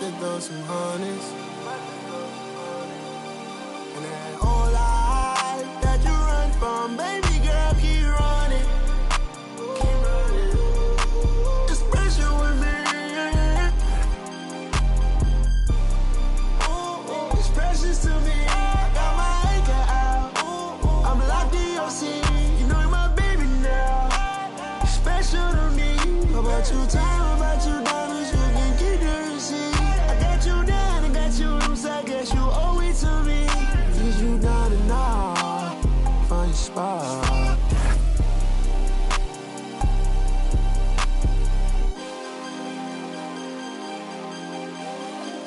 to throw some hundreds. And that whole life that you run from, baby girl, keep running. Keep running. It's pressure with me. Ooh, it's precious to me. I got my anchor out. I'm locked in your seat. You know you're my baby now. Special to me. How about you time? About you diamonds? You can keep the receipt. I got you down, I got you loose. I guess you owe it to me. Need you down and now. Find your spot.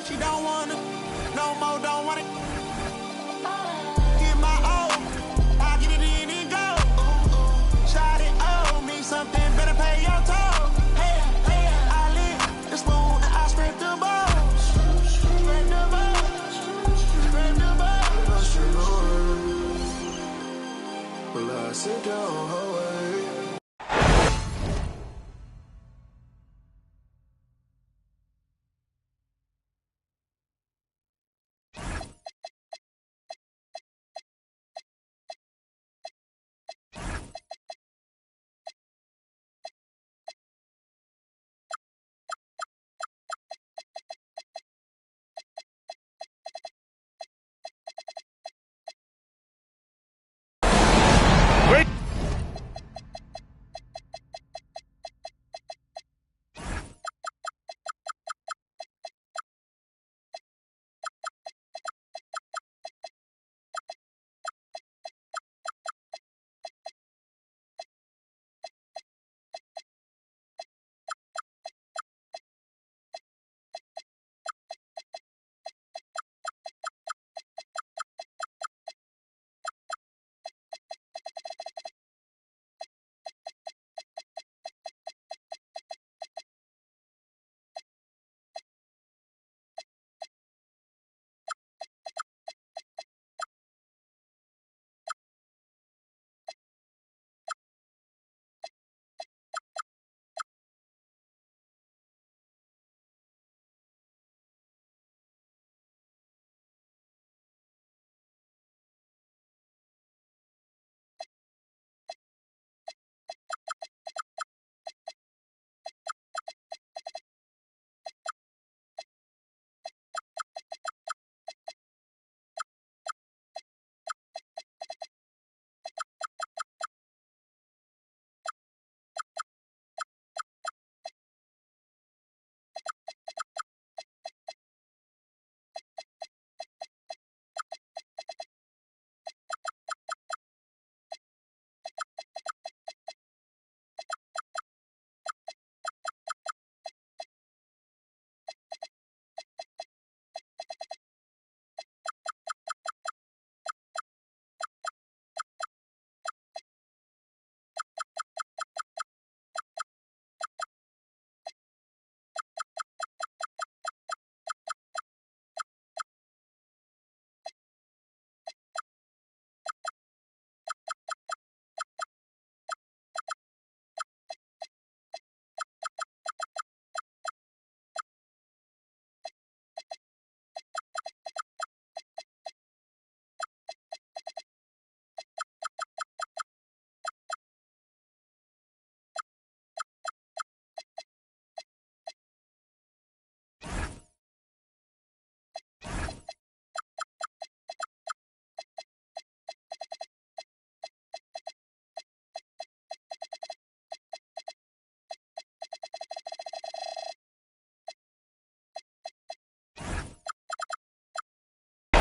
She don't want it, no more, don't want it. Get my O, I'll get it in and go. Shot it, owe me something, better pay your toll. Hey, I lick the spoon and I scrape the balls. Scrape the balls, scrape the balls. Well, I sit down her way.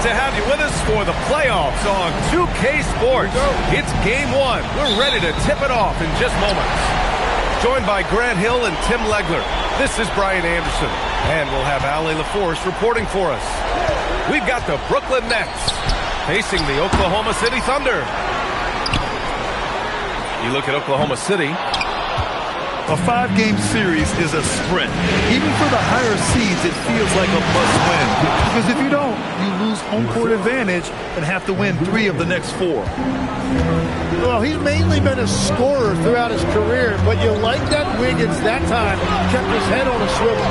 To have you with us for the playoffs on 2K Sports. It's game one. We're ready to tip it off in just moments. Joined by Grant Hill and Tim Legler, this is Brian Anderson. And we'll have Ali LaForce reporting for us. We've got the Brooklyn Nets facing the Oklahoma City Thunder. You look at Oklahoma City. A 5-game series is a sprint. Even for the higher seeds, it feels like a must-win. Because if you don't, you lose home court advantage and have to win 3 of the next 4. Well, he's mainly been a scorer throughout his career, but you like that Wiggins that time kept his head on a swivel.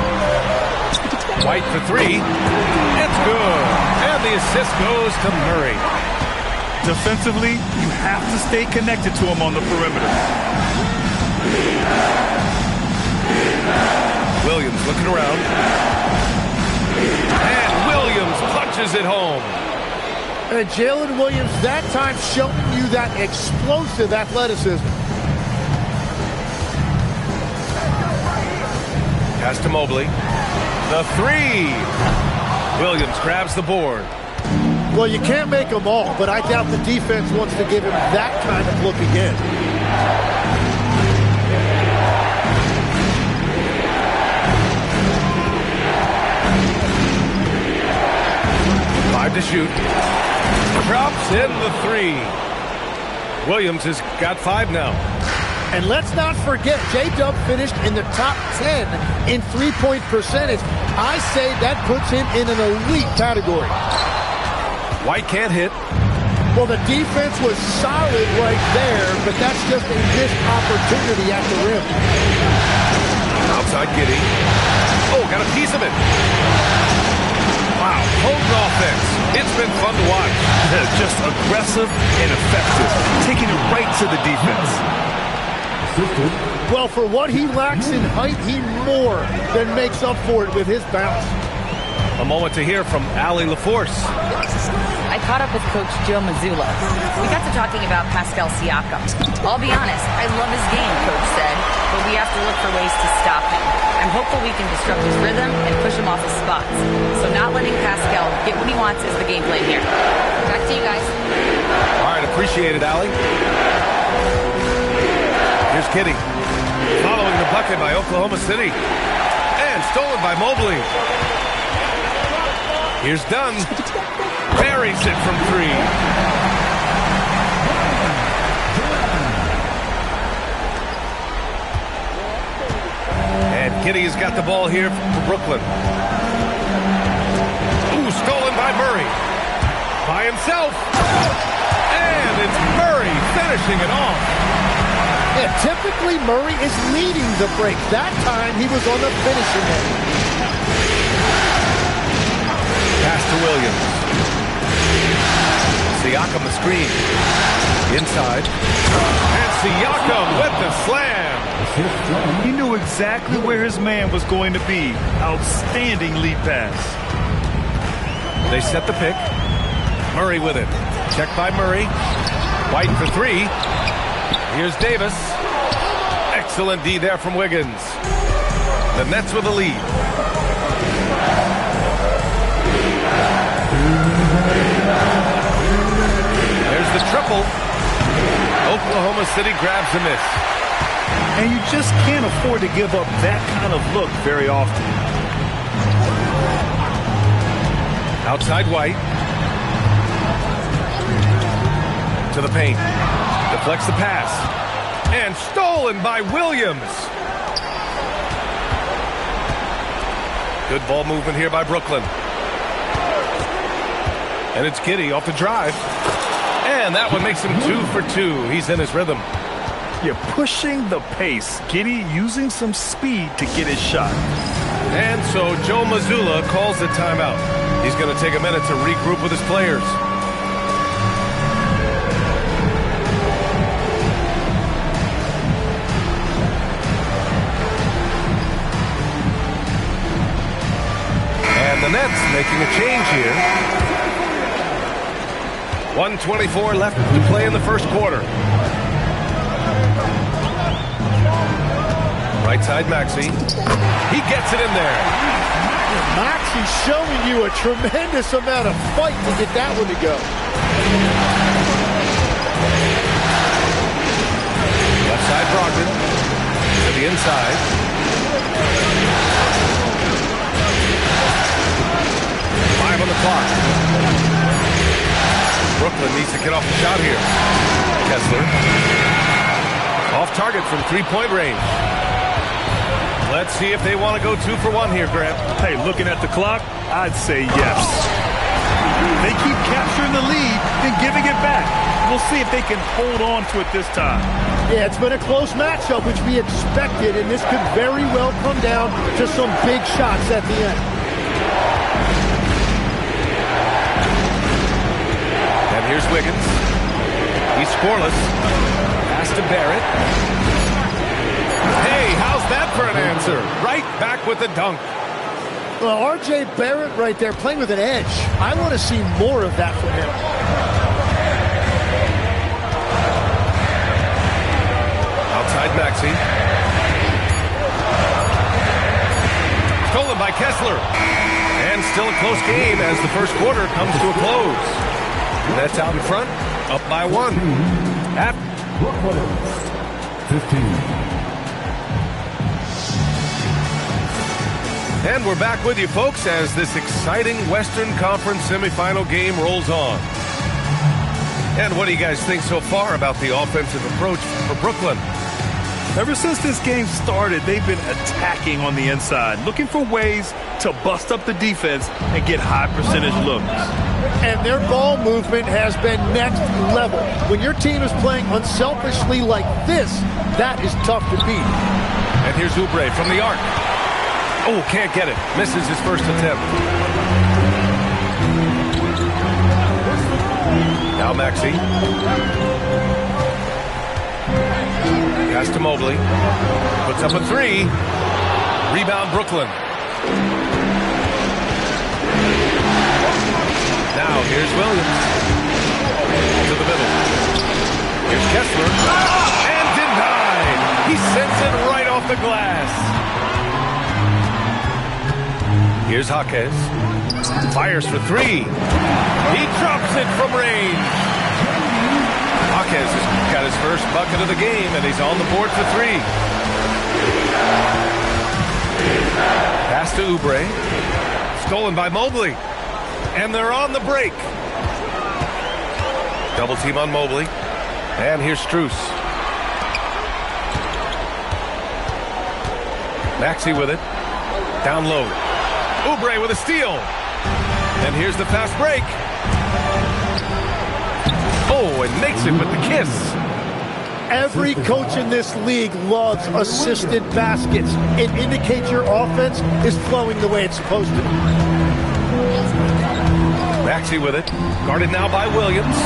White for three. It's good. And the assist goes to Murray. Defensively, you have to stay connected to him on the perimeter. Williams looking around. And Williams punches it home. And Jalen Williams that time showing you that explosive athleticism. Pass to Mobley. The three. Williams grabs the board. Well, you can't make them all, but I doubt the defense wants to give him that kind of look again. 5 to shoot. Drops in the three. Williams has got 5 now. And let's not forget, J-Dub finished in the top 10 in three-point percentage. I say that puts him in an elite category. White can't hit. Well, the defense was solid right there, but that's just a missed opportunity at the rim. Outside Giddey. Oh, got a piece of it. Wow, potent offense. It's been fun to watch. Just aggressive and effective, taking it right to the defense. Well, for what he lacks in height, he more than makes up for it with his bounce. A moment to hear from Allie LaForce. I caught up with Coach Joe Mazzulla. We got to talking about Pascal Siakam. I'll be honest, I love his game, Coach said, but we have to look for ways to stop him. I'm hopeful we can disrupt his rhythm and push him off his spots. So not letting Pascal get what he wants is the game plan here. Back to you guys. All right, appreciate it, Allie. Here's Giddey. Following the bucket by Oklahoma City. And stolen by Mobley. Here's Dunn. Buries it from 3. And Giddey has got the ball here for Brooklyn. Ooh, stolen by Murray. By himself. And it's Murray finishing it off. Yeah, typically Murray is leading the break. That time he was on the finishing end. Pass to Williams. Siakam the screen. Inside. And Siakam with the slam. He knew exactly where his man was going to be. Outstanding lead pass. They set the pick. Murray with it. Checked by Murray. White for 3. Here's Davis. Excellent D there from Wiggins. The Nets with the lead. There's the triple. Oklahoma City grabs a miss. And you just can't afford to give up that kind of look very often. Outside White. To the paint. Deflects the pass. And stolen by Williams. Good ball movement here by Brooklyn. And it's Giddey off the drive. And that one makes him 2 for 2. He's in his rhythm. You're pushing the pace. Giddey using some speed to get his shot. And so Joe Mazzulla calls the timeout. He's going to take a minute to regroup with his players. And the Nets making a change here. 1:24 left to play in the first quarter. Right side Maxey. He gets it in there. Maxey's showing you a tremendous amount of fight to get that one to go. Left side Brogdon. To the inside. Five on the clock. Brooklyn needs to get off the shot here. Kessler. Off target from three-point range. Let's see if they want to go 2 for 1 here, Grant. Hey, looking at the clock, I'd say yes. They keep capturing the lead and giving it back. We'll see if they can hold on to it this time. Yeah, it's been a close matchup, which we expected, and this could very well come down to some big shots at the end. here's Wiggins. He's scoreless. Pass to Barrett. Hey, how's that for an answer? Right back with the dunk. Well, R.J. Barrett right there playing with an edge. I want to see more of that from him. Outside Maxey. Stolen by Kessler. And still a close game as the first quarter comes to a close. Nets out in front, up by 1. At 15. And we're back with you, folks, as this exciting Western Conference semifinal game rolls on. And what do you guys think so far about the offensive approach for Brooklyn? Ever since this game started, they've been attacking on the inside, looking for ways to bust up the defense and get high percentage looks. And their ball movement has been next level. When your team is playing unselfishly like this, that is tough to beat. And here's Oubre from the arc. Oh, can't get it. Misses his first attempt. Now Maxey. Pass to Mobley. Puts up a 3. Rebound Brooklyn. Now here's Williams. To the middle. Here's Kessler. And denied. He sends it right off the glass. Here's Jaquez. Fires for 3. He drops it from range. Jaquez has got his first bucket of the game, and he's on the board for 3. Pass to Oubre. Stolen by Mobley. And they're on the break. Double team on Mobley. And here's Strus. Maxey with it. Down low. Oubre with a steal. And here's the fast break. Oh, and makes it with the kiss. Every coach in this league loves assisted baskets. It indicates your offense is flowing the way it's supposed to. Maxey with it. Guarded now by Williams.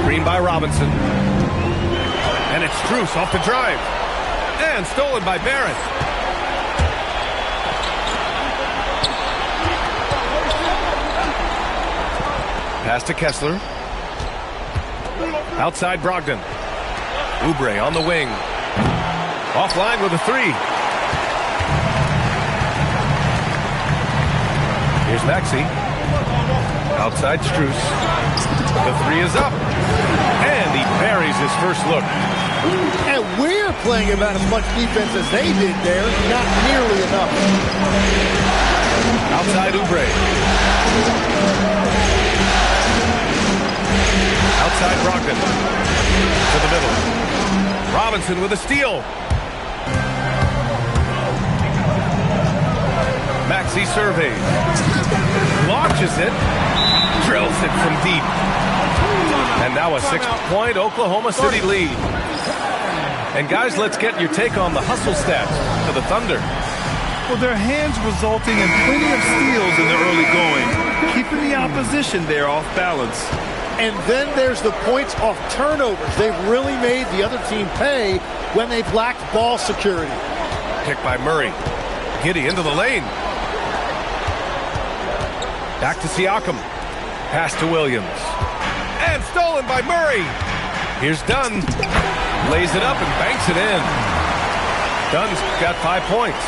Screen by Robinson. And it's Strus off the drive. And stolen by Barrett. Pass to Kessler. Outside Brogdon. Oubre on the wing. Offline with a 3. Here's Maxey. Outside Strus. The 3 is up. And he buries his first look. And we're playing about as much defense as they did there. Not nearly enough. Outside Oubre. Outside Brogdon. To the middle. Robinson with a steal. Maxey surveys. Launches it. Drills it from deep. And now a 6-point Oklahoma City lead. And guys, let's get your take on the hustle stats for the Thunder. Well, their hands resulting in plenty of steals in the early going, keeping the opposition there off balance. And then there's the points off turnovers. They've really made the other team pay when they've lacked ball security. Pick by Murray. Giddey into the lane. Back to Siakam. Pass to Williams. And stolen by Murray. Here's Dunn. Lays it up and banks it in. Dunn's got 5 points.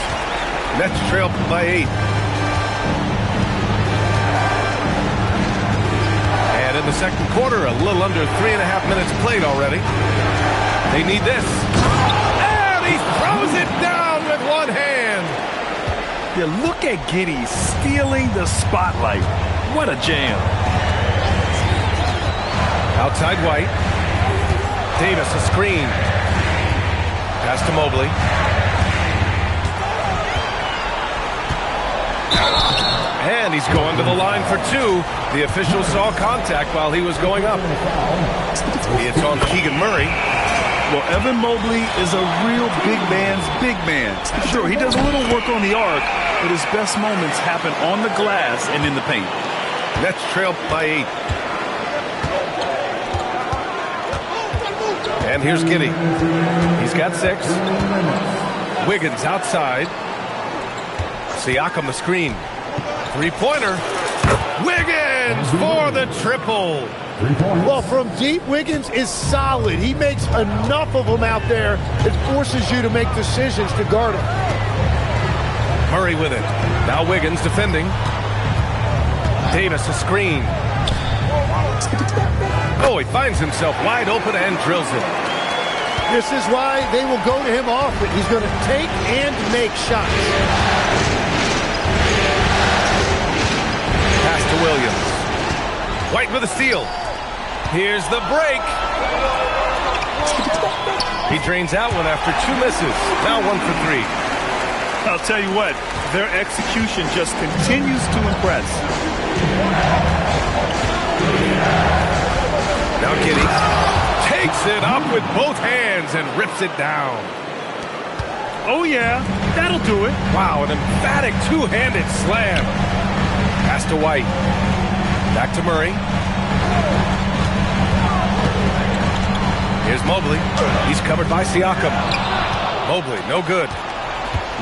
Nets trail by 8. And in the second quarter, a little under 3.5 minutes played already. They need this. And he throws it down with one hand. Yeah, look at Giddey stealing the spotlight. What a jam. Outside White. Davis a screen. Pass to Mobley. And he's going to the line for 2. The official saw contact while he was going up. It's on Keegan Murray. Well, Evan Mobley is a real big man's big man. Sure, he does a little work on the arc, but his best moments happen on the glass and in the paint. Nets trail by 8. And here's Giddey. He's got 6. Wiggins outside. Siakam the screen. Three-pointer. Wiggins for the triple. Well, from deep, Wiggins is solid. He makes enough of them out there. It forces you to make decisions to guard him. Murray with it. Now Wiggins defending. Davis a screen. Oh, he finds himself wide open and drills it. This is why they will go to him often. He's going to take and make shots. Pass to Williams. White with a steal. Here's the break. He drains out one after 2 misses. Now 1 for 3. I'll tell you what, their execution just continues to impress. Now Giddey takes it up with both hands and rips it down. Oh yeah, that'll do it. Wow, an emphatic two-handed slam. Pass to White. Back to Murray. Here's Mobley. He's covered by Siakam. Mobley, no good.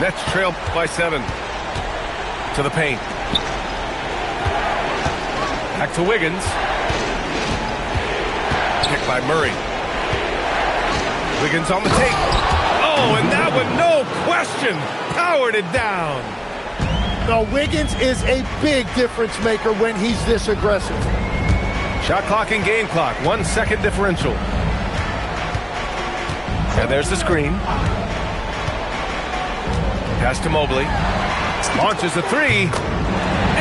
Nets trail by 7. To the paint. Back to Wiggins. Picked by Murray. Wiggins on the take. Oh, and that one, no question, powered it down. Now, Wiggins is a big difference maker when he's this aggressive. Shot clock and game clock, 1 second differential. And there's the screen. Pass to Mobley. Launches a 3.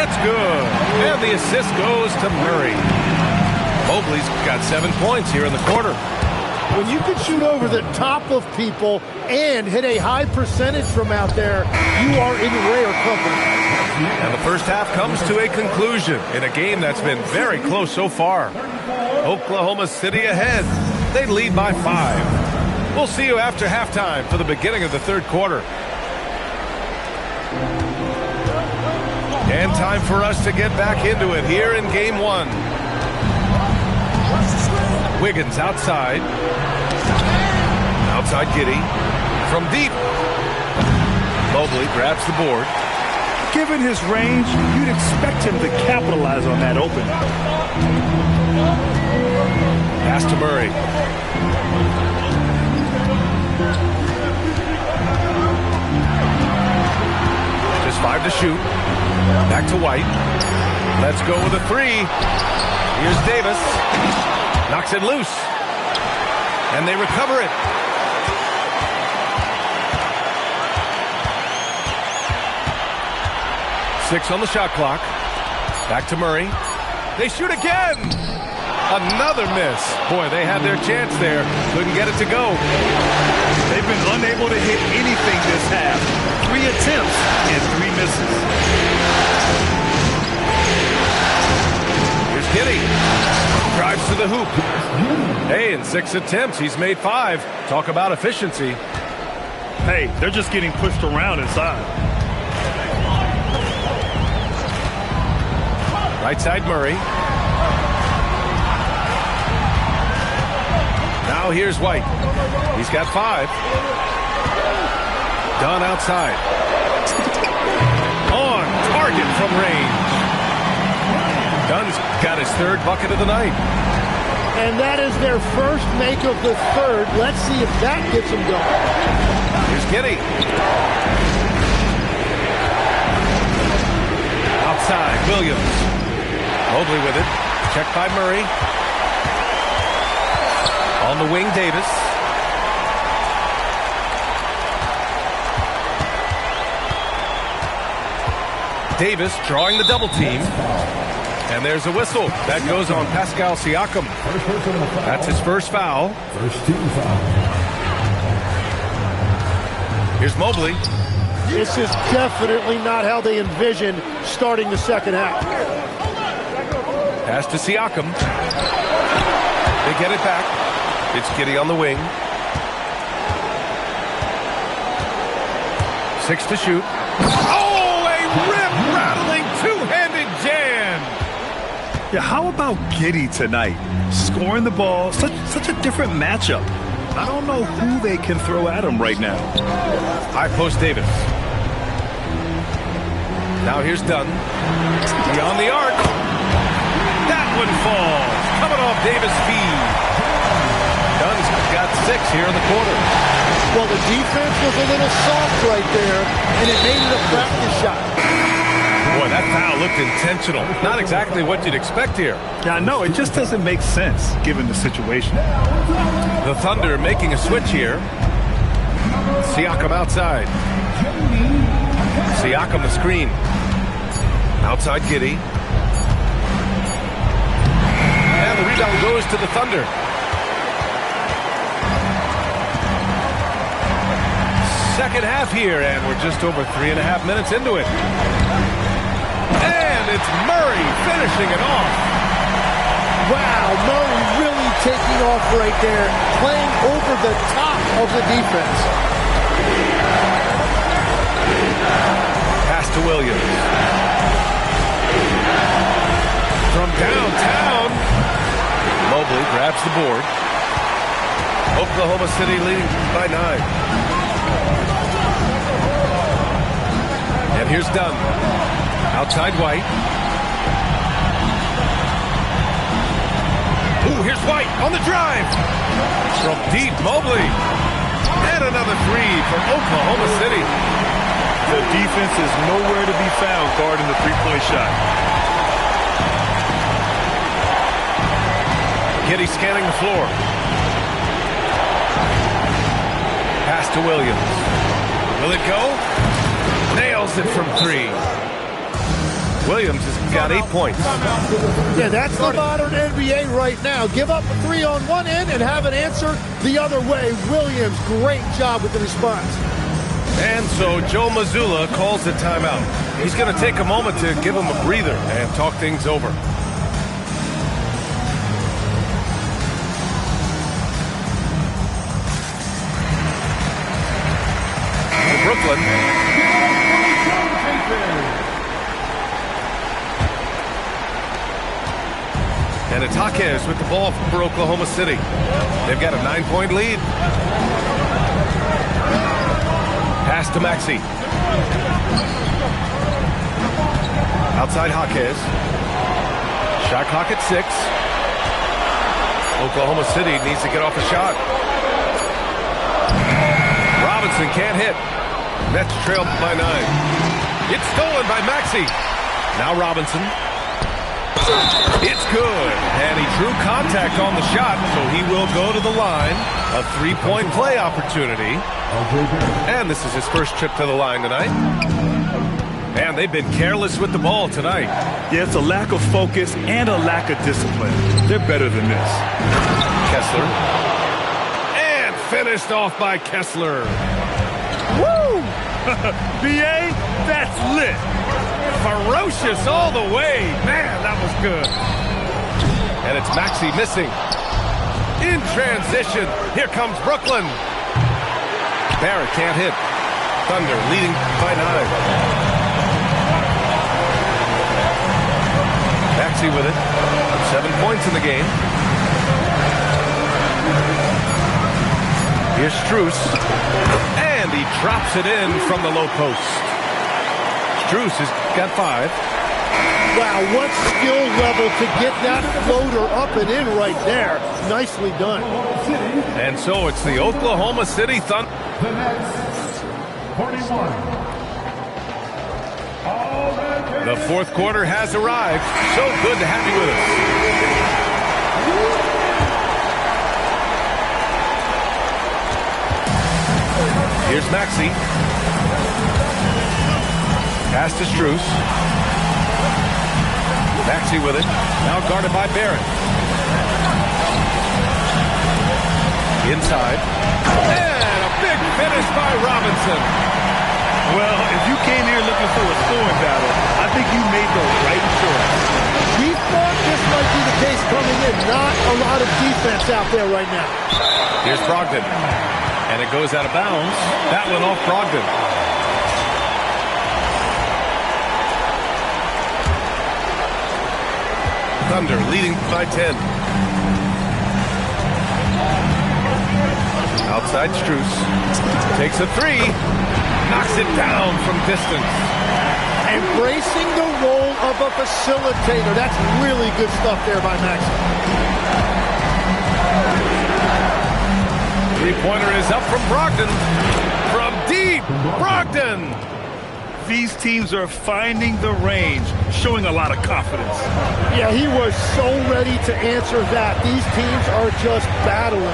It's good. And the assist goes to Murray. Mobley's got 7 points here in the quarter. When you can shoot over the top of people and hit a high percentage from out there, you are in rare company. And the first half comes to a conclusion in a game that's been very close so far. Oklahoma City ahead. They lead by 5. We'll see you after halftime for the beginning of the third quarter. And time for us to get back into it here in game 1. Wiggins outside. Outside Giddey. From deep. Mobley grabs the board. Given his range, you'd expect him to capitalize on that open. Pass to Murray. Just 5 to shoot. Back to White. Let's go with a 3. Here's Davis. Knocks it loose. And they recover it. Six on the shot clock. Back to Murray. They shoot again. Another miss. Boy, they had their chance there. Couldn't get it to go. They've been unable to hit anything this half. 3 attempts and 3 misses. Here's Giddey. Drives to the hoop. Hey, in 6 attempts, he's made 5. Talk about efficiency. Hey, they're just getting pushed around inside. Right side Murray. Now here's White. He's got 5. Dunn outside. On target from range. Dunn's got his 3rd bucket of the night. And that is their first make of the 3rd. Let's see if that gets them going. Here's Giddey. Outside, Williams. Mobley with it. Checked by Murray. On the wing, Davis. Davis drawing the double team. And there's a whistle. That goes on Pascal Siakam. That's his first foul. First team foul. Here's Mobley. This is definitely not how they envisioned starting the second half. Pass to Siakam. They get it back. It's Giddey on the wing. 6 to shoot. Oh, a rip-rattling two-handed jam. Yeah, how about Giddey tonight? Scoring the ball, such a different matchup. I don't know who they can throw at him right now. High post Davis. Now here's Dunn. Beyond the arc. That one falls. Coming off Davis' feed. Dunn's got 6 here in the quarter. Well, the defense was a little soft right there, and it made it a practice shot. Boy, that foul looked intentional. Not exactly what you'd expect here. Yeah, no, it just doesn't make sense given the situation. The Thunder making a switch here. Siakam outside. Siakam the screen. Outside Giddey. And the rebound goes to the Thunder. Second half here, and we're just over 3.5 minutes into it. And it's Murray finishing it off. Wow, Murray really taking off right there, playing over the top of the defense. Pass to Williams. From downtown, Mobley grabs the board. Oklahoma City leading by 9. And here's Dunn. Outside White. Ooh, here's White on the drive. From deep, Mobley. And another 3 for Oklahoma City. The defense is nowhere to be found guarding the three-point shot. Giddey scanning the floor. Pass to Williams. Will it go? Nails it from 3. Williams has got 8 points. Yeah, that's the modern NBA right now. Give up a 3 on one end and have an answer the other way. Williams, great job with the response. And so Joe Mazzulla calls the timeout. He's going to take a moment to give him a breather and talk things over. Brooklyn. And it's Jaquez with the ball for Oklahoma City. They've got a 9-point lead. Pass to Maxey. Outside Jaquez. Shot clock at 6. Oklahoma City needs to get off a shot. Robinson can't hit. Nets trailed by 9. It's stolen by Maxey. Now Robinson. It's good. And he drew contact on the shot, so he will go to the line. A 3-point play opportunity. And this is his first trip to the line tonight. And they've been careless with the ball tonight. Yeah, it's a lack of focus and a lack of discipline. They're better than this. Kessler. And finished off by Kessler. Woo! B.A., that's lit. Ferocious all the way. Man, that was good. And it's Maxey missing. In transition, here comes Brooklyn. Barrett can't hit. Thunder leading by 9. Maxey with it. 7 points in the game. Here's Strus. And he drops it in from the low post. Strus has got 5. Wow, what skill level to get that floater up and in right there. Nicely done. And so it's the Oklahoma City Thunder. The Nets, 41. The fourth quarter has arrived. So good to have you with us. Here's Maxey. Pass to Strus. Maxey with it. Now guarded by Barrett. Inside. And a big finish by Robinson. Well, if you came here looking for a scoring battle, I think you made the right choice. We thought this might be the case coming in. Not a lot of defense out there right now. Here's Brogdon. And it goes out of bounds. That went off Brogdon. Thunder leading by 10. Outside Strus. Takes a three. Knocks it down from distance. Embracing the role of a facilitator. That's really good stuff there by Maxey. Three-pointer is up from Brogdon. From deep, Brogdon. These teams are finding the range, showing a lot of confidence. Yeah, he was so ready to answer that. These teams are just battling.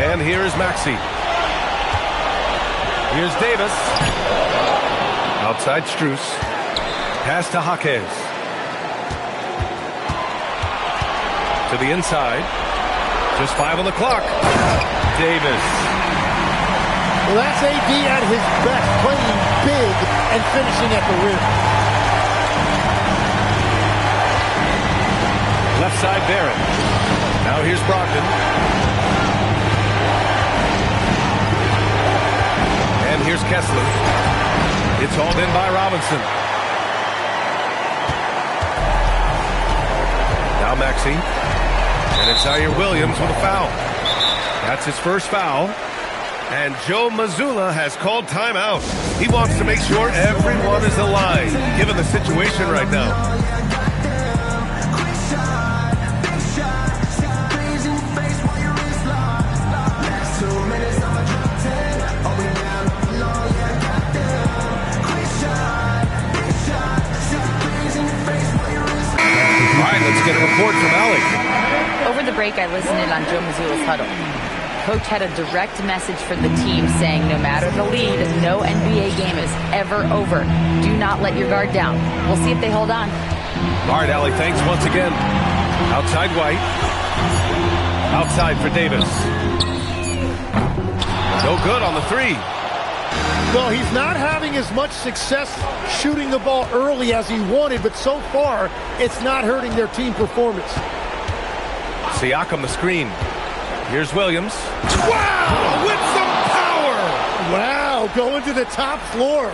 And here is Maxey. Here's Davis. Outside Strus. Pass to Jaquez. To the inside. Just 5 on the clock. Davis. Well, that's AD at his best, playing big and finishing at the rim. Left side Barron. Now here's Brogdon. And here's Kessler. It's hauled in by Robinson. Now Maxey. And it's Zaire Williams with a foul. That's his first foul. And Joe Mazzulla has called timeout. He wants to make sure everyone is aligned, given the situation right now. All right, let's get a report from Allie. Over the break, I listened in on Joe Mazzulla's huddle. Coach had a direct message for the team saying no matter the lead, no NBA game is ever over. Do not let your guard down. We'll see if they hold on. All right, Allie, thanks once again. Outside White. Outside for Davis. No good on the three. Well, he's not having as much success shooting the ball early as he wanted, but so far, it's not hurting their team performance. Siakam the screen. Here's Williams. Wow, with some power! Wow, going to the top floor.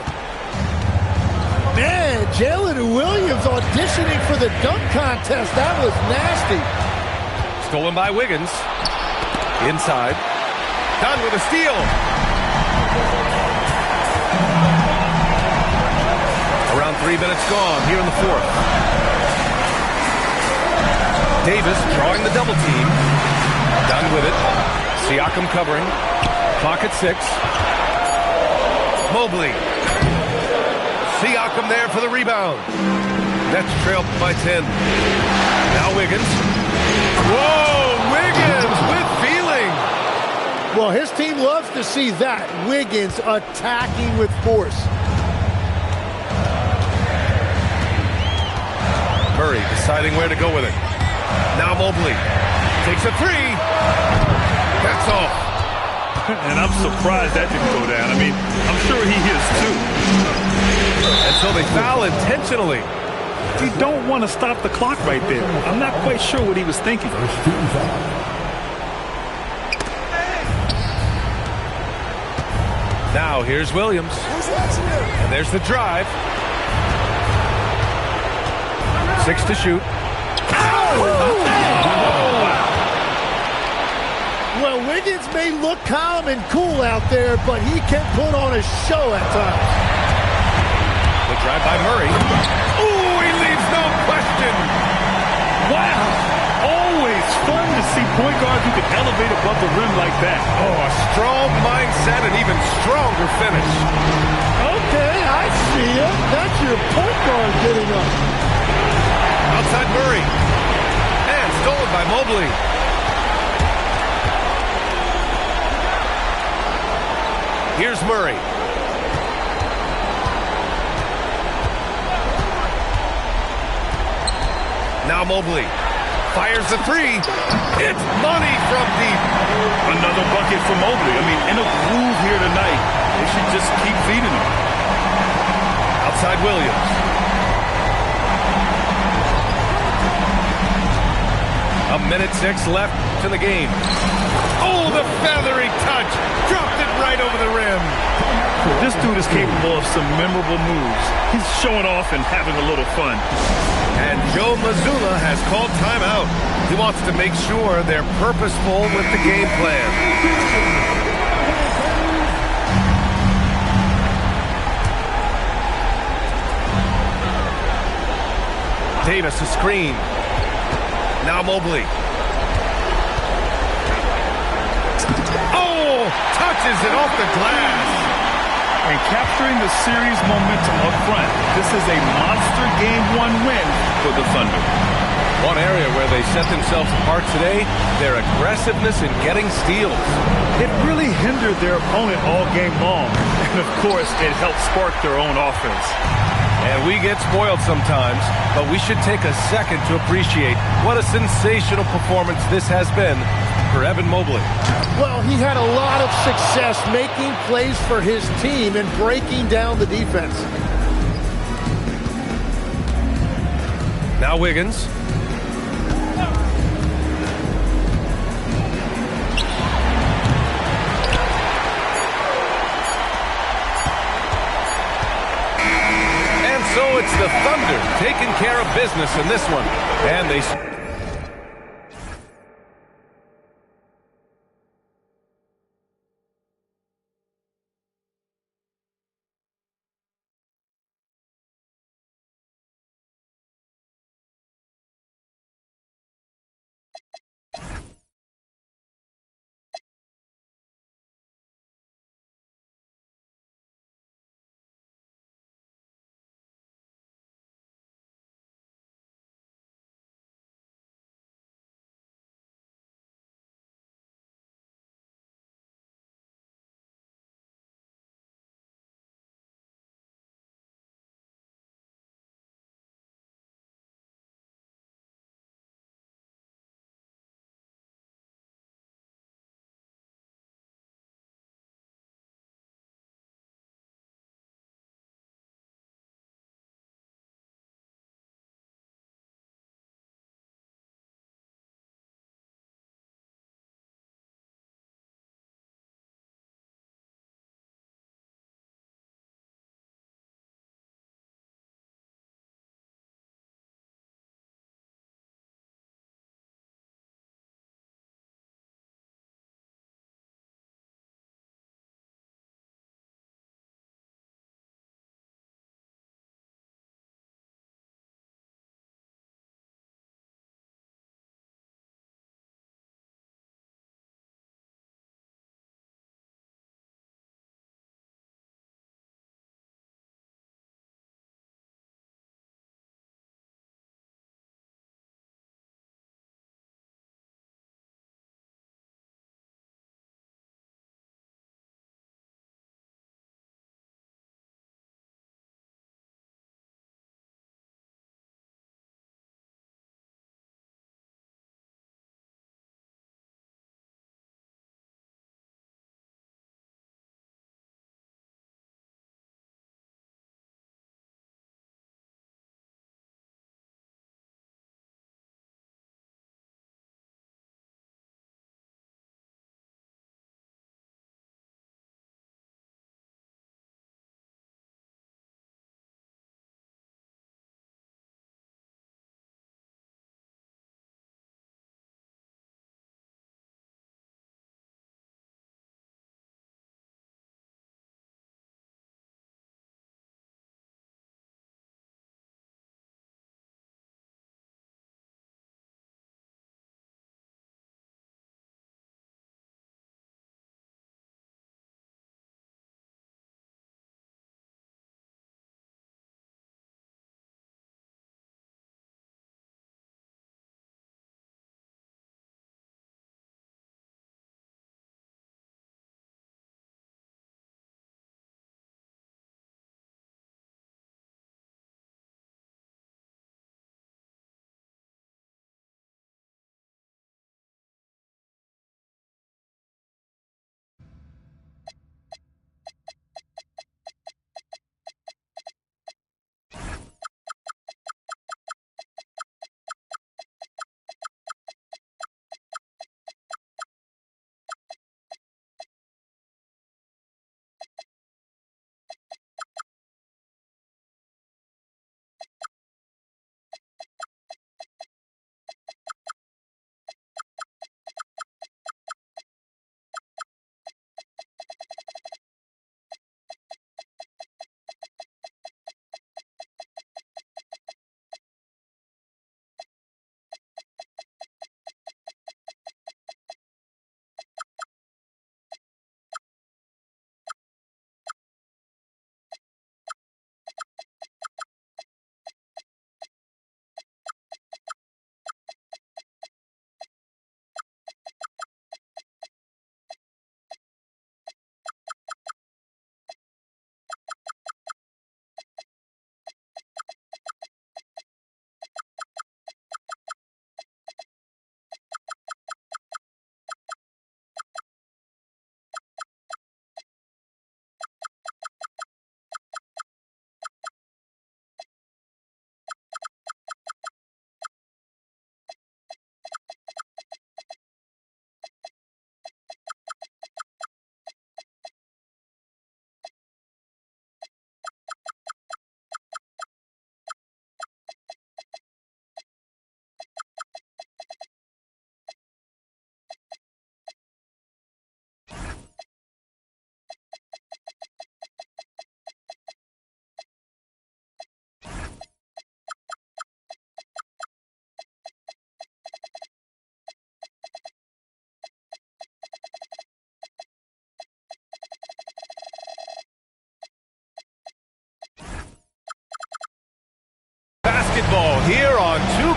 Man, Jalen Williams auditioning for the dunk contest. That was nasty. Stolen by Wiggins. Inside. Done with a steal. Around 3 minutes gone here in the fourth. Davis drawing the double team. Done with it. Siakam covering. Clock at 6. Mobley. Siakam there for the rebound. Nets trailed by 10. Now Wiggins. Whoa, Wiggins with feeling. Well, his team loves to see that. Wiggins attacking with force. Murray deciding where to go with it. Now Mobley takes a three. That's all. And I'm surprised that didn't go down. I mean, I'm sure he is too. And so they foul intentionally. You don't want to stop the clock right there. I'm not quite sure what he was thinking. Now here's Williams. And there's the drive. 6 to shoot. Well, Wiggins may look calm and cool out there, but he can put on a show at times. The drive by Murray. Ooh, he leaves no question. Wow. Always fun to see point guards who can elevate above the rim like that. Oh, a strong mindset and even stronger finish. Okay, I see it. That's your point guard getting up. Outside Murray. And stolen by Mobley. Here's Murray. Now Mobley fires the three. It's money from deep. Another bucket for Mobley. I mean, in a groove here tonight. They should just keep feeding him. Outside Williams. A minute 6 left to the game. Oh, the feathery touch. Dropped it right over the rim. This dude is capable of some memorable moves. He's showing off and having a little fun. And Joe Mazzulla has called timeout. He wants to make sure they're purposeful with the game plan. Davis, a screen. Now Mobley. Oh, touches it off the glass. And capturing the series momentum up front. This is a monster Game 1 win for the Thunder. One area where they set themselves apart today, their aggressiveness in getting steals. It really hindered their opponent all game long. And of course, it helped spark their own offense. And we get spoiled sometimes, but we should take a second to appreciate what a sensational performance this has been for Evan Mobley. Well, he had a lot of success making plays for his team and breaking down the defense. Now Wiggins. And so it's the Thunder taking care of business in this one. And they...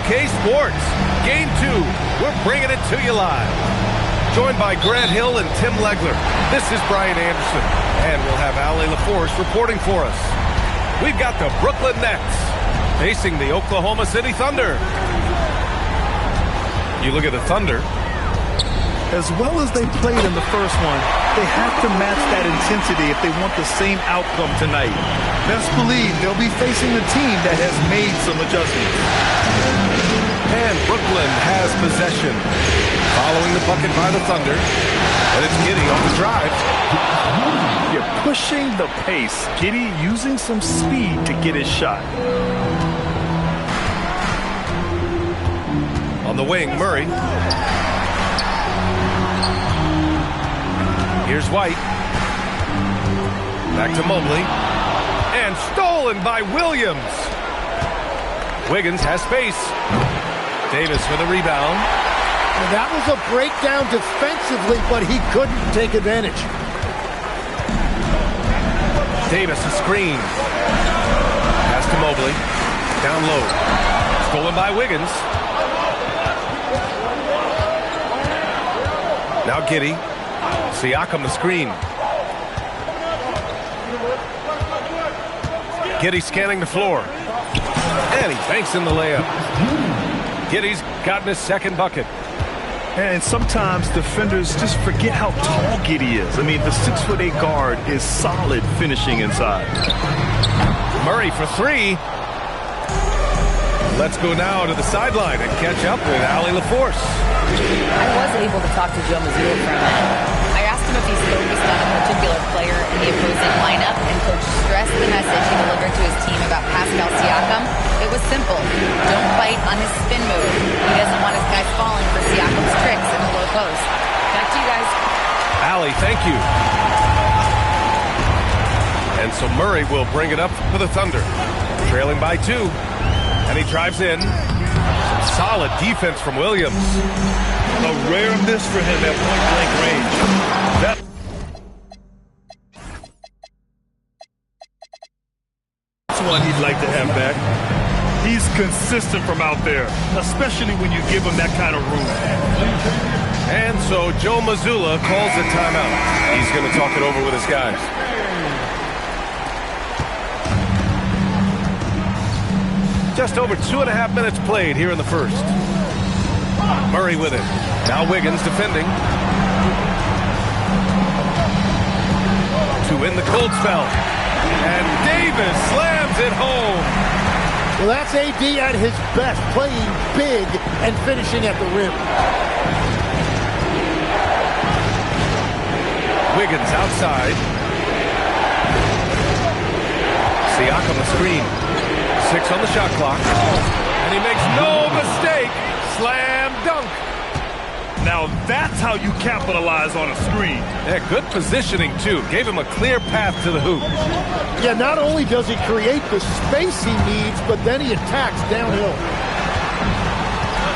2K Sports. Game 2. We're bringing it to you live. Joined by Grant Hill and Tim Legler. This is Brian Anderson. And we'll have Allie LaForce reporting for us. We've got the Brooklyn Nets facing the Oklahoma City Thunder. You look at the Thunder. As well as they played in the first one, they have to match that intensity if they want the same outcome tonight. Best believe they'll be facing a team that has made some adjustments. And Brooklyn has possession. Following the bucket by the Thunder. And it's Giddey on the drive. You're pushing the pace. Giddey using some speed to get his shot. On the wing, Murray. Here's White. Back to Mobley. And stolen by Williams. Wiggins has space. Davis with a rebound. And that was a breakdown defensively, but he couldn't take advantage. Davis a screen. Pass to Mobley. Down low. Stolen by Wiggins. Now Giddey. Siakam the screen. Giddey scanning the floor. And he banks in the layup. Giddey's gotten his second bucket. And sometimes defenders just forget how tall Giddey is. I mean, the 6'8" guard is solid finishing inside. Murray for three. Let's go now to the sideline and catch up with Allie LaForce. I was able to talk to Joe Mazzulla for a minute. I asked him if he's focused on a particular player in the opposing lineup, and Coach stressed the message he delivered to his team about Pascal Siakam. It was simple. Don't bite on his spin move. He doesn't want his guys falling for Siakam's tricks in the low post. Back to you guys. Allie, thank you. And so Murray will bring it up for the Thunder. Trailing by 2. And he drives in. Some solid defense from Williams. A rare miss for him at point-blank range. That's one he'd like to have back. He's consistent from out there, especially when you give him that kind of room. And so Joe Mazzulla calls a timeout. He's going to talk it over with his guys. Just over 2.5 minutes played here in the first. Murray with it. Now Wiggins defending. To win the cold spell. And Davis slams it home. Well, that's AD at his best, playing big and finishing at the rim. Wiggins outside. Siakam the screen. 6 on the shot clock. And he makes no mistake. Slam dunk. Now that's how you capitalize on a screen. Yeah, good positioning, too. Gave him a clear path to the hoop. Yeah, not only does he create the space he needs, but then he attacks downhill.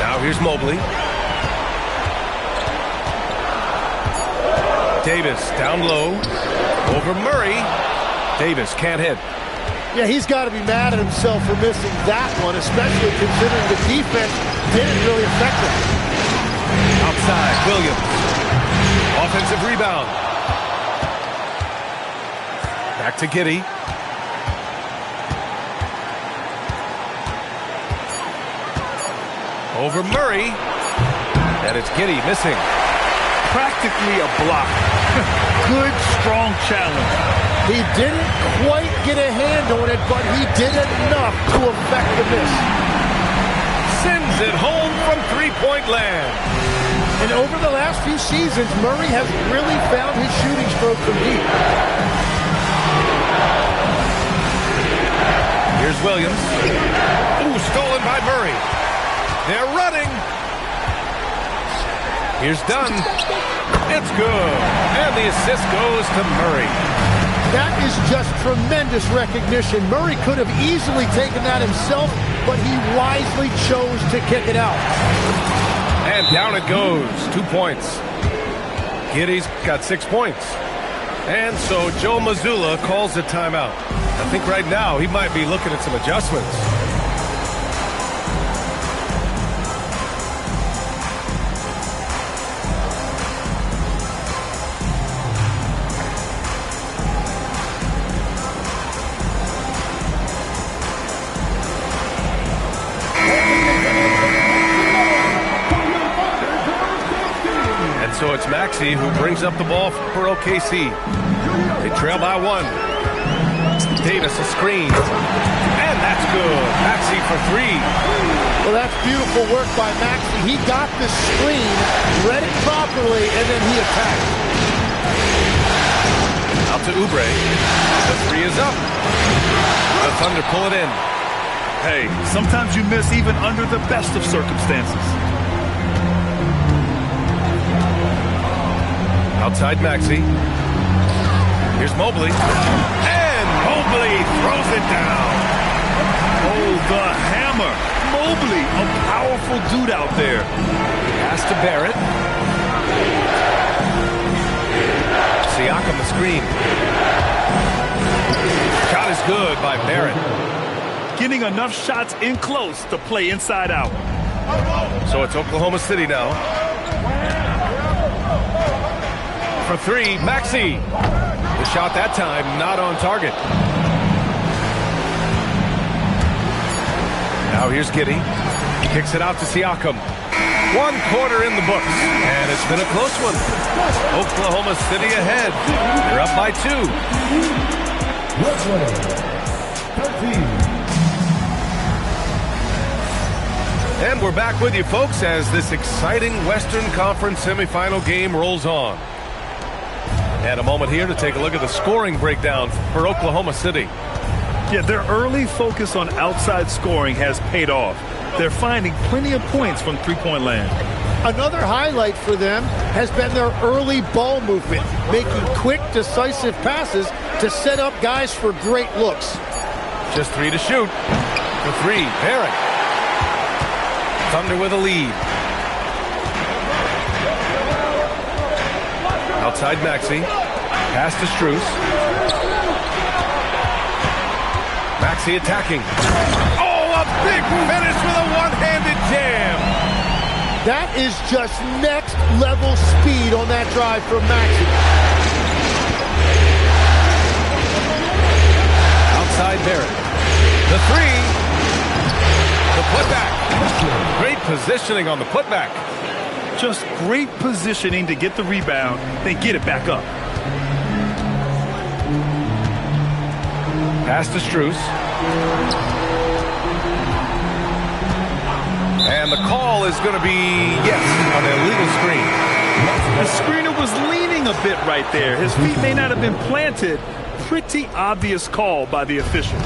Now here's Mobley. Davis down low. Over Murray. Davis can't hit. Yeah, he's got to be mad at himself for missing that one, especially considering the defense didn't really affect him. Outside, Williams. Offensive rebound. Back to Giddey. Over Murray. And it's Giddey missing. Practically a block. Good, strong challenge. He didn't quite get a hand on it, but he did enough to affect the miss. Sends it home from three-point land. And over the last few seasons, Murray has really found his shooting stroke from deep. Here's Williams. Ooh, stolen by Murray. They're running. Here's Dunn. It's good. And the assist goes to Murray. That is just tremendous recognition. Murray could have easily taken that himself, but he wisely chose to kick it out. And down it goes. 2 points. Giddey's got 6 points. And so Joe Mazzulla calls a timeout. I think right now he might be looking at some adjustments. Maxey, who brings up the ball for OKC. They trail by 1. Davis a screen. And that's good. Maxey for 3. Well, that's beautiful work by Maxey. He got the screen, read it properly, and then he attacked. Out to Oubre. The 3 is up. The Thunder pull it in. Hey, sometimes you miss even under the best of circumstances. Outside Maxey. Here's Mobley. And Mobley throws it down. Oh, the hammer. Mobley, a powerful dude out there. Pass to Barrett. Siakam the screen. Shot is good by Barrett. Getting enough shots in close to play inside out. So it's Oklahoma City now. For 3, Maxey. The shot that time not on target. Now here's Giddey. Kicks it out to Siakam. 1 quarter in the books. And it's been a close one. Oklahoma City ahead. They're up by 2. Brooklyn, 13. And we're back with you, folks, as this exciting Western Conference semifinal game rolls on. And a moment here to take a look at the scoring breakdown for Oklahoma City. Yeah, their early focus on outside scoring has paid off. They're finding plenty of points from three-point land. Another highlight for them has been their early ball movement, making quick, decisive passes to set up guys for great looks. Just 3 to shoot. For 3, Barrett. Thunder with a lead. Outside Maxey. Pass to Strus. Maxey attacking. Oh, a big finish with a one-handed jam. That is just next level speed on that drive from Maxey. Outside Barrett. The 3. The putback. Great positioning on the putback. Just great positioning to get the rebound, then get it back up. Pass to Strus. And the call is going to be, yes, on an illegal screen. The screener was leaning a bit right there. His feet may not have been planted. Pretty obvious call by the officials.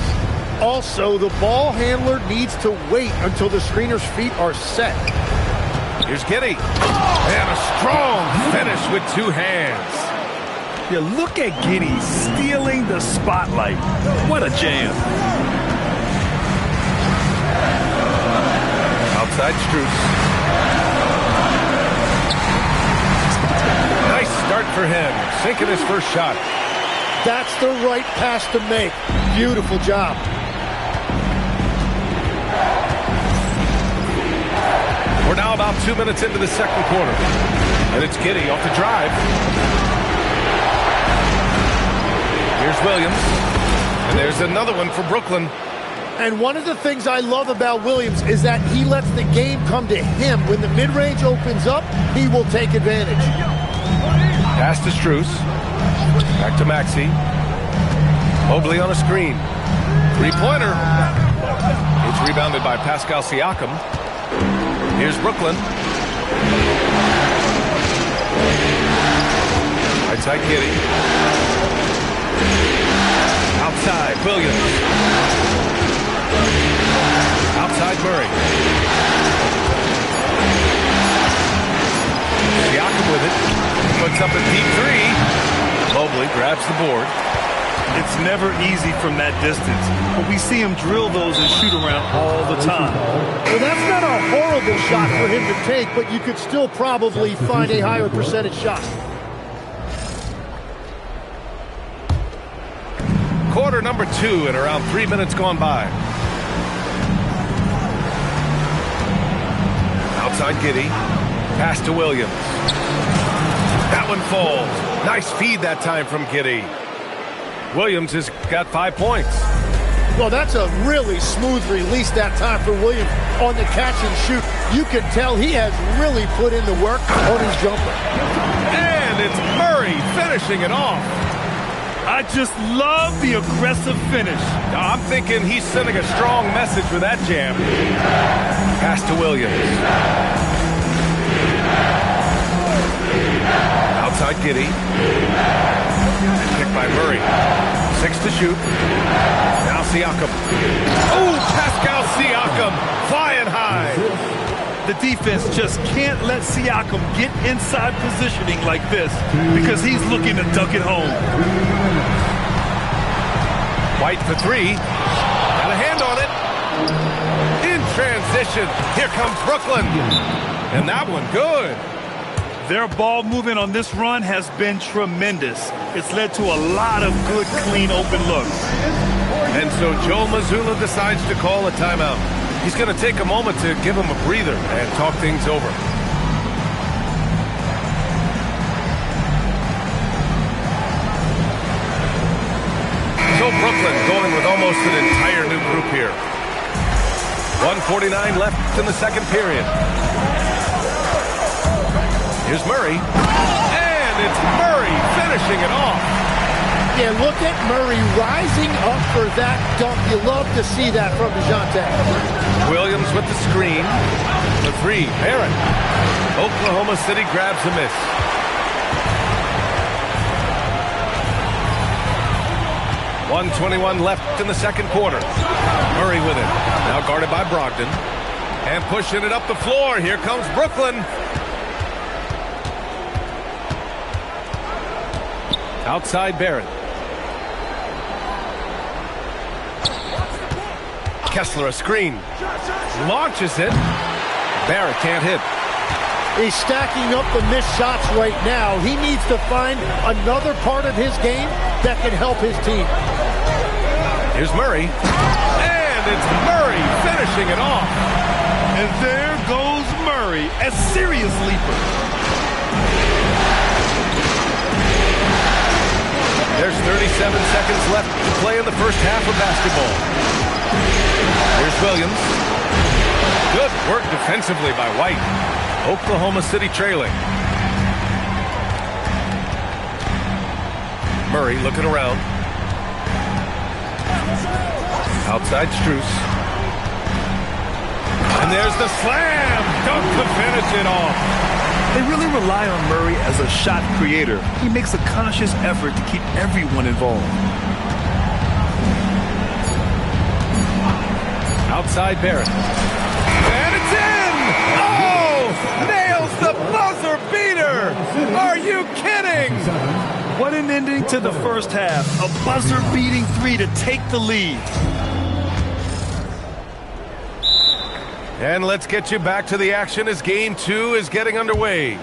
Also, the ball handler needs to wait until the screener's feet are set. Here's Giddey. And a strong finish with 2 hands. Yeah, look at Giddey stealing the spotlight. What a jam. Outside Strus. Nice start for him. Sinking his first shot. That's the right pass to make. Beautiful job. We're now about 2 minutes into the second quarter. And it's Giddey off the drive. Here's Williams. And there's another one for Brooklyn. And one of the things I love about Williams is that he lets the game come to him. When the mid-range opens up, he will take advantage. Pass to Strus. Back to Maxey. Mobley on a screen. 3-pointer. It's rebounded by Pascal Siakam. Here's Brooklyn. Right side Giddey. Outside Williams. Outside Murray. Siakam with it. Puts up a deep 3. Mobley grabs the board. It's never easy from that distance, but we see him drill those and shoot around all the time. Well, that's not a horrible shot for him to take, but you could still probably find a higher percentage shot. Quarter number 2 and around 3 minutes gone by. Outside Giddey. Pass to Williams. That one falls. Nice feed that time from Giddey. Williams has got 5 points. Well, that's a really smooth release that time for Williams on the catch and shoot. You can tell he has really put in the work on his jumper. And it's Murray finishing it off. I just love the aggressive finish. Now, I'm thinking he's sending a strong message with that jam. Pass to Williams. Outside Giddey. Picked by Murray. 6 to shoot. Now Siakam. Oh, Pascal Siakam flying high. The defense just can't let Siakam get inside positioning like this because he's looking to dunk it home. White for 3. Got a hand on it. In transition. Here comes Brooklyn. And that one good. Their ball movement on this run has been tremendous. It's led to a lot of good, clean, open looks. And so Joe Mazzulla decides to call a timeout. He's going to take a moment to give him a breather and talk things over. So Brooklyn going with almost an entire new group here. 1:49 left in the second period. Here's Murray. And it's Murray finishing it off. Yeah, look at Murray rising up for that dunk. You love to see that from DeJounte. Williams with the screen. The 3, Barrett. Oklahoma City grabs a miss. .121 left in the second quarter. Murray with it. Now guarded by Brogdon. And pushing it up the floor. Here comes Brooklyn. Outside Barrett. Kessler a screen. Launches it. Barrett can't hit. He's stacking up the missed shots right now. He needs to find another part of his game that can help his team. Here's Murray. And it's Murray finishing it off. And there goes Murray, a serious leaper. There's 37 seconds left to play in the first half of basketball. Here's Williams. Good work defensively by White. Oklahoma City trailing. Murray looking around. Outside Strus. And there's the slam dunk to finish it off. They really rely on Murray as a shot creator. He makes a conscious effort to keep everyone involved. Outside Barrett. And it's in! Oh! Nails the buzzer beater! Are you kidding? What an ending to the first half. A buzzer-beating 3 to take the lead. And let's get you back to the action as Game 2 is getting underway.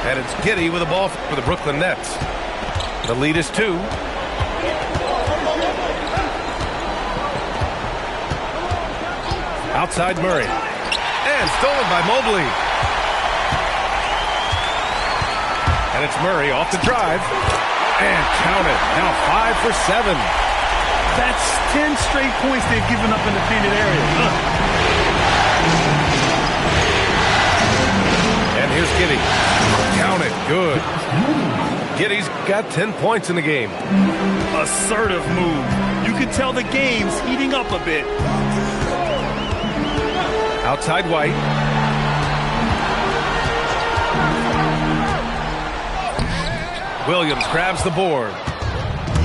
And it's Giddey with the ball for the Brooklyn Nets. The lead is 2. Outside Murray. And stolen by Mobley. And it's Murray off the drive. And count it. Now 5 for 7. That's 10 straight points they've given up in the painted area. And here's Giddey. Count it. Good. Giddey's got 10 points in the game. Assertive move. You can tell the game's heating up a bit. Outside White. Williams grabs the board.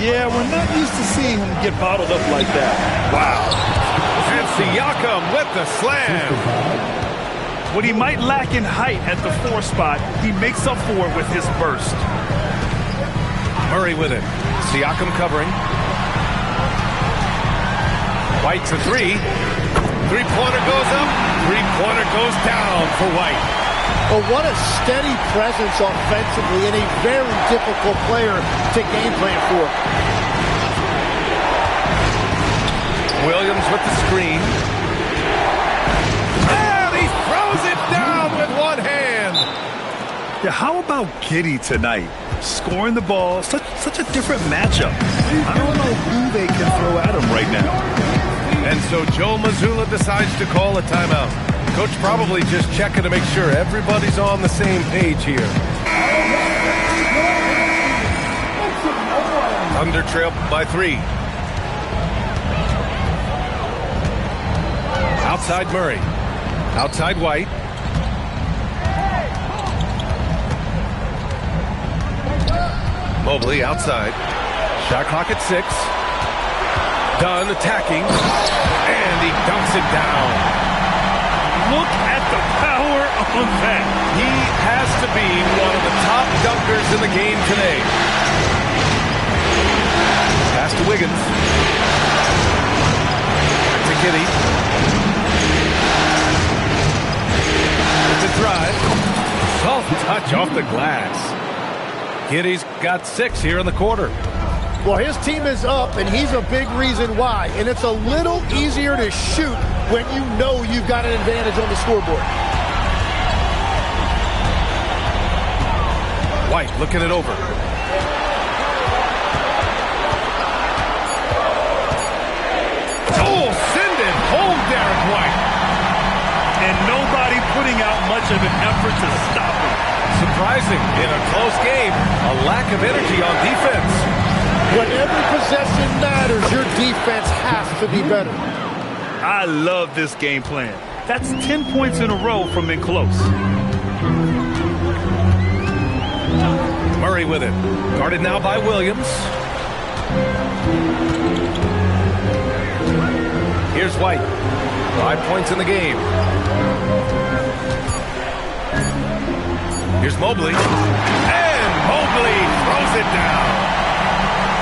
Yeah, we're not used to seeing him get bottled up like that. Wow. And Siakam with the slam. What he might lack in height at the 4 spot, he makes up for it with his burst. Murray with it. Siakam covering. White for 3. Three-pointer goes up. Three-pointer goes down for White. Well, what a steady presence offensively and a very difficult player to game plan for. Williams with the screen. And he throws it down with one hand. Yeah, how about Giddey tonight? Scoring the ball, such a different matchup. I don't know who they can throw at him right now. And so Joe Mazzulla decides to call a timeout. Coach probably just checking to make sure everybody's on the same page here. Thunder trail by 3. Outside Murray. Outside White. Mobley outside. Shot clock at 6. Dunn attacking. And he dunks it down. Look at the power on that. He has to be one of the top dunkers in the game today. Pass to Wiggins. Back to Giddey. The drive. Soft touch off the glass. Giddey's got 6 here in the quarter. Well, his team is up, and he's a big reason why. And it's a little easier to shoot when you know you've got an advantage on the scoreboard. White looking it over. Oh, send it home, Derek White. And nobody putting out much of an effort to stop him. Surprising in a close game, a lack of energy on defense. When every possession matters, your defense has to be better. I love this game plan. That's 10 points in a row from in close. Murray with it. Guarded now by Williams. Here's White. 5 points in the game. Here's Mobley. And Mobley throws it down.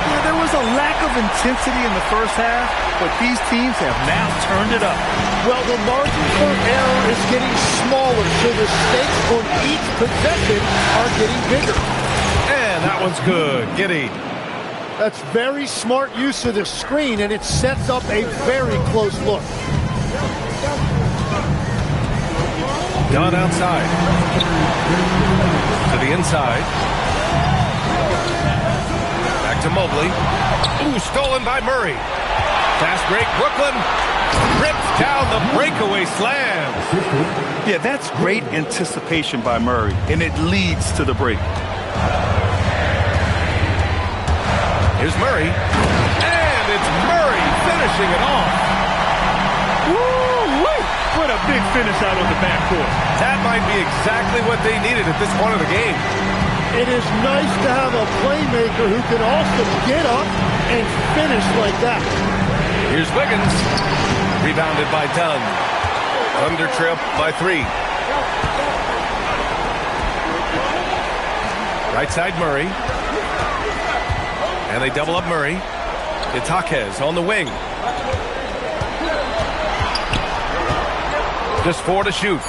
Yeah, there was a lack of intensity in the first half, but these teams have now turned it up. Well, the margin for error is getting smaller, so the stakes on each possession are getting bigger. And that one's good. Giddey. That's very smart use of the screen, and it sets up a very close look. Dunn outside. To the inside. Back to Mobley. Ooh, stolen by Murray. Fast break, Brooklyn. Rips down the breakaway slam. Yeah, that's great anticipation by Murray, and it leads to the break. Here's Murray. And it's Murray finishing it off. Woo-wee! What a big finish out of the backcourt. That might be exactly what they needed at this point of the game. It is nice to have a playmaker who can also get up and finish like that. Here's Wiggins. Rebounded by Dunn. Thunder trail by 3. Right side Murray. And they double up Murray. Itaquez on the wing. Just 4 to shoot.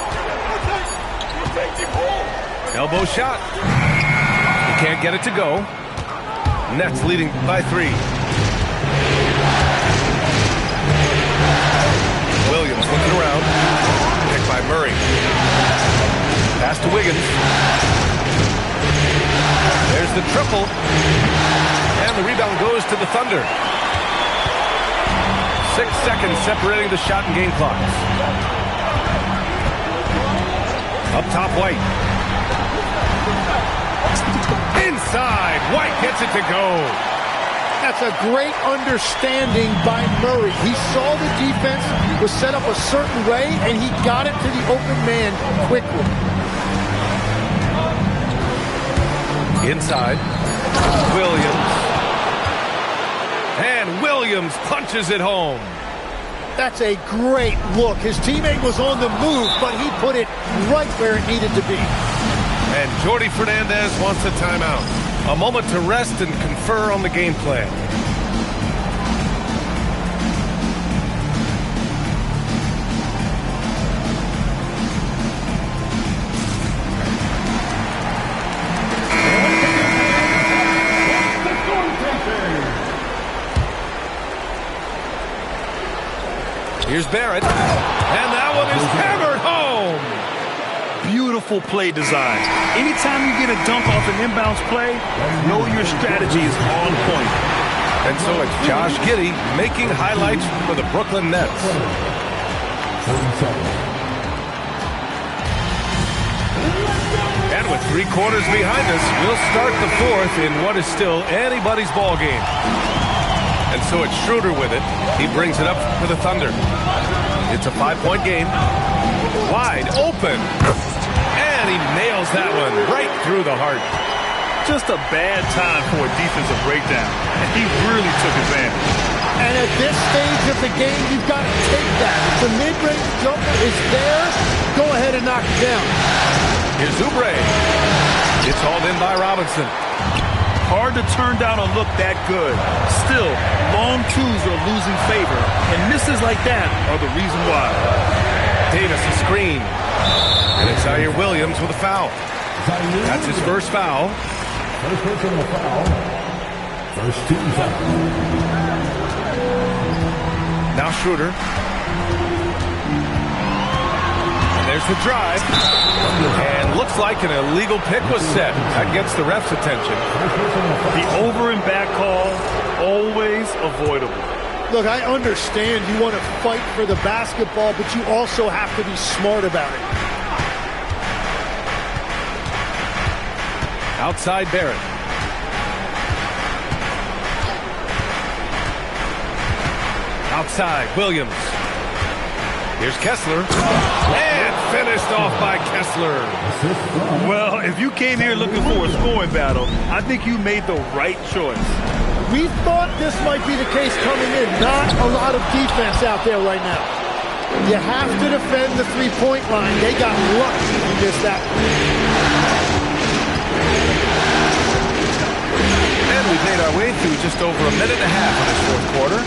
Elbow shot. He can't get it to go. Nets leading by 3. Williams looking around. Picked by Murray. Pass to Wiggins. There's the triple. And the rebound goes to the Thunder. 6 seconds separating the shot and game clocks. Up top, White. Inside, White gets it to go. That's a great understanding by Murray. He saw the defense was set up a certain way, and he got it to the open man quickly. Inside, Williams. And Williams punches it home. That's a great look. His teammate was on the move, but he put it right where it needed to be. And Jordi Fernandez wants a timeout. A moment to rest and confer on the game plan. Here's Barrett. And that one is hammered home. Beautiful play design. Anytime you get a dunk off an inbounds play, know your strategy is on point. And so it's Josh Giddey making highlights for the Brooklyn Nets. And with 3 quarters behind us, we'll start the 4th in what is still anybody's ball game. And so it's Schroeder with it. He brings it up for the Thunder. It's a 5-point game. Wide open. And he nails that one right through the heart. Just a bad time for a defensive breakdown. And he really took advantage. And at this stage of the game, you've got to take that. If the mid-range jumper is there, go ahead and knock it down. Here's Oubre. It's hauled in by Robinson. Hard to turn down a look that good. Still, long twos are losing favor, and misses like that are the reason why. Davis a screen. And it's Zaire Williams with a foul. That's his first foul. First personal foul. First team foul. Now Schroeder. And there's the drive. And looks like an illegal pick was set. That gets the ref's attention. The over and back call, always avoidable. Look, I understand you want to fight for the basketball, but you also have to be smart about it. Outside Barrett. Outside Williams. Here's Kessler. And finished off by Kessler. Well, if you came here looking for a scoring battle, I think you made the right choice. We thought this might be the case coming in. Not a lot of defense out there right now. You have to defend the three-point line. They got lucky you missed that one. And we've made our way through just over a minute and a half of this 4th quarter.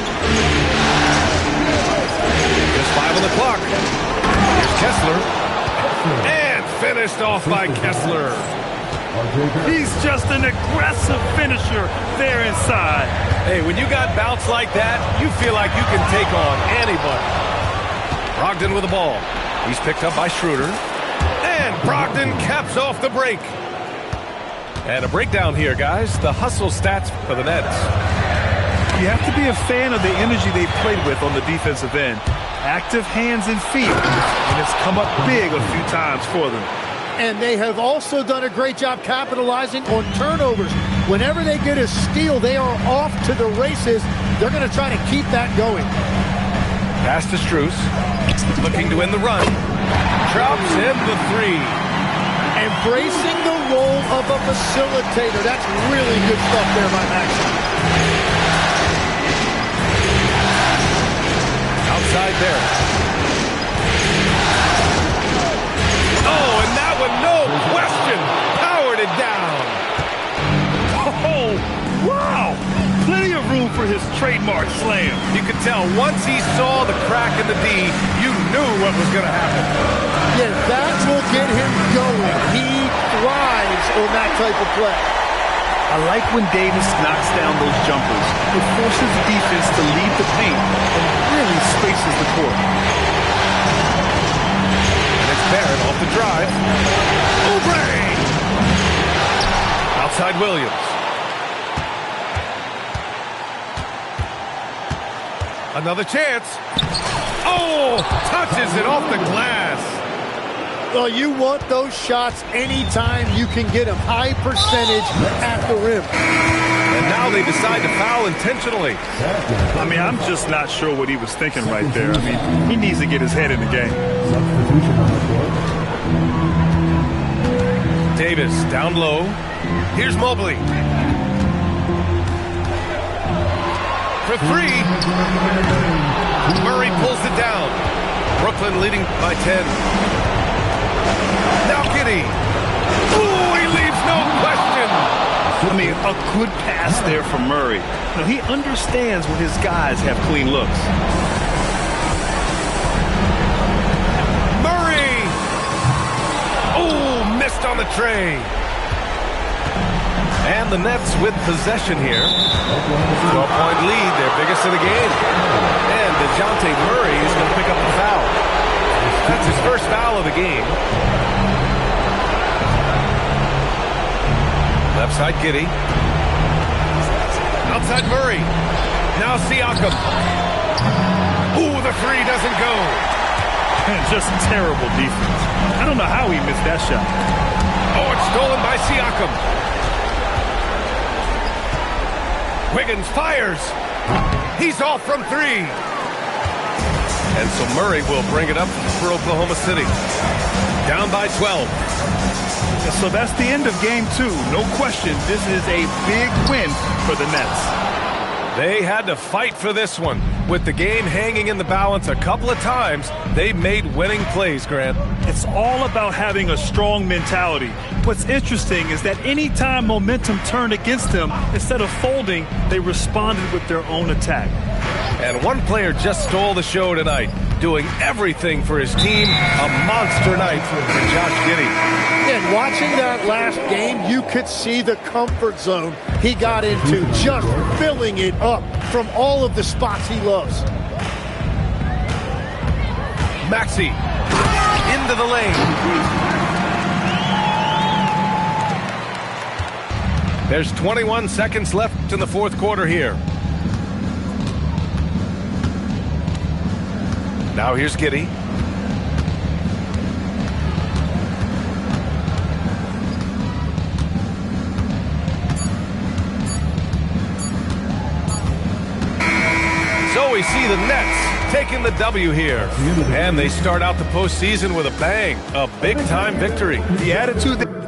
Just 5 on the clock. Here's Kessler. And finished off by Kessler. He's just an aggressive finisher there inside. Hey, when you got bouts like that, you feel like you can take on anybody. Brogdon with the ball. He's picked up by Schroeder. And Brogdon caps off the break. And a breakdown here, guys. The hustle stats for the Nets. You have to be a fan of the energy they've played with on the defensive end. Active hands and feet. And it's come up big a few times for them. And they have also done a great job capitalizing on turnovers. Whenever they get a steal, they are off to the races. They're going to try to keep that going. Pass to Strus. Looking to win the run. Drops in the 3. Embracing the role of a facilitator. That's really good stuff there by Maxey. Outside there. Oh, and that one, no question, powered it down. Oh, wow. Plenty of room for his trademark slam. You could tell once he saw the crack in the D, you knew what was going to happen. Yeah, that will get him going. He thrives on that type of play. I like when Davis knocks down those jumpers. It forces the defense to leave the paint and really spaces the court. And it's Barrett off the drive. Oubre! Outside Williams. Another chance. Oh, touches it off the glass. Well, you want those shots anytime you can get them. High percentage at the rim. And now they decide to foul intentionally. I mean, I'm just not sure what he was thinking right there. I mean, he needs to get his head in the game. Substitution on the court. Davis down low. Here's Mobley. For 3. Murray pulls it down. Brooklyn leading by 10. Now Giddey. Ooh, he leaves no question. I mean, a good pass there from Murray. Now, he understands when his guys have clean looks. Murray. Ooh, missed on the tray. And the Nets with possession here. 12-point lead, their biggest of the game. And DeJounte Murray is going to pick up the foul. That's his first foul of the game. Left side, Giddey. Outside Murray. Now Siakam. Ooh, the three doesn't go. Just terrible defense. I don't know how he missed that shot. Oh, it's stolen by Siakam. Wiggins fires. He's off from three. And so Murray will bring it up for Oklahoma City. Down by 12. So that's the end of game 2. No question, this is a big win for the Nets. They had to fight for this one. With the game hanging in the balance a couple of times, they made winning plays, Grant. It's all about having a strong mentality. What's interesting is that anytime momentum turned against them, instead of folding, they responded with their own attack. And one player just stole the show tonight, doing everything for his team. A monster night for Josh Giddey. And watching that last game, you could see the comfort zone he got into, just filling it up from all of the spots he loves. Maxey into the lane. There's 21 seconds left in the fourth quarter here. Now here's Giddey. So we see the Nets taking the W here. And they start out the postseason with a bang. A big-time victory. The attitude that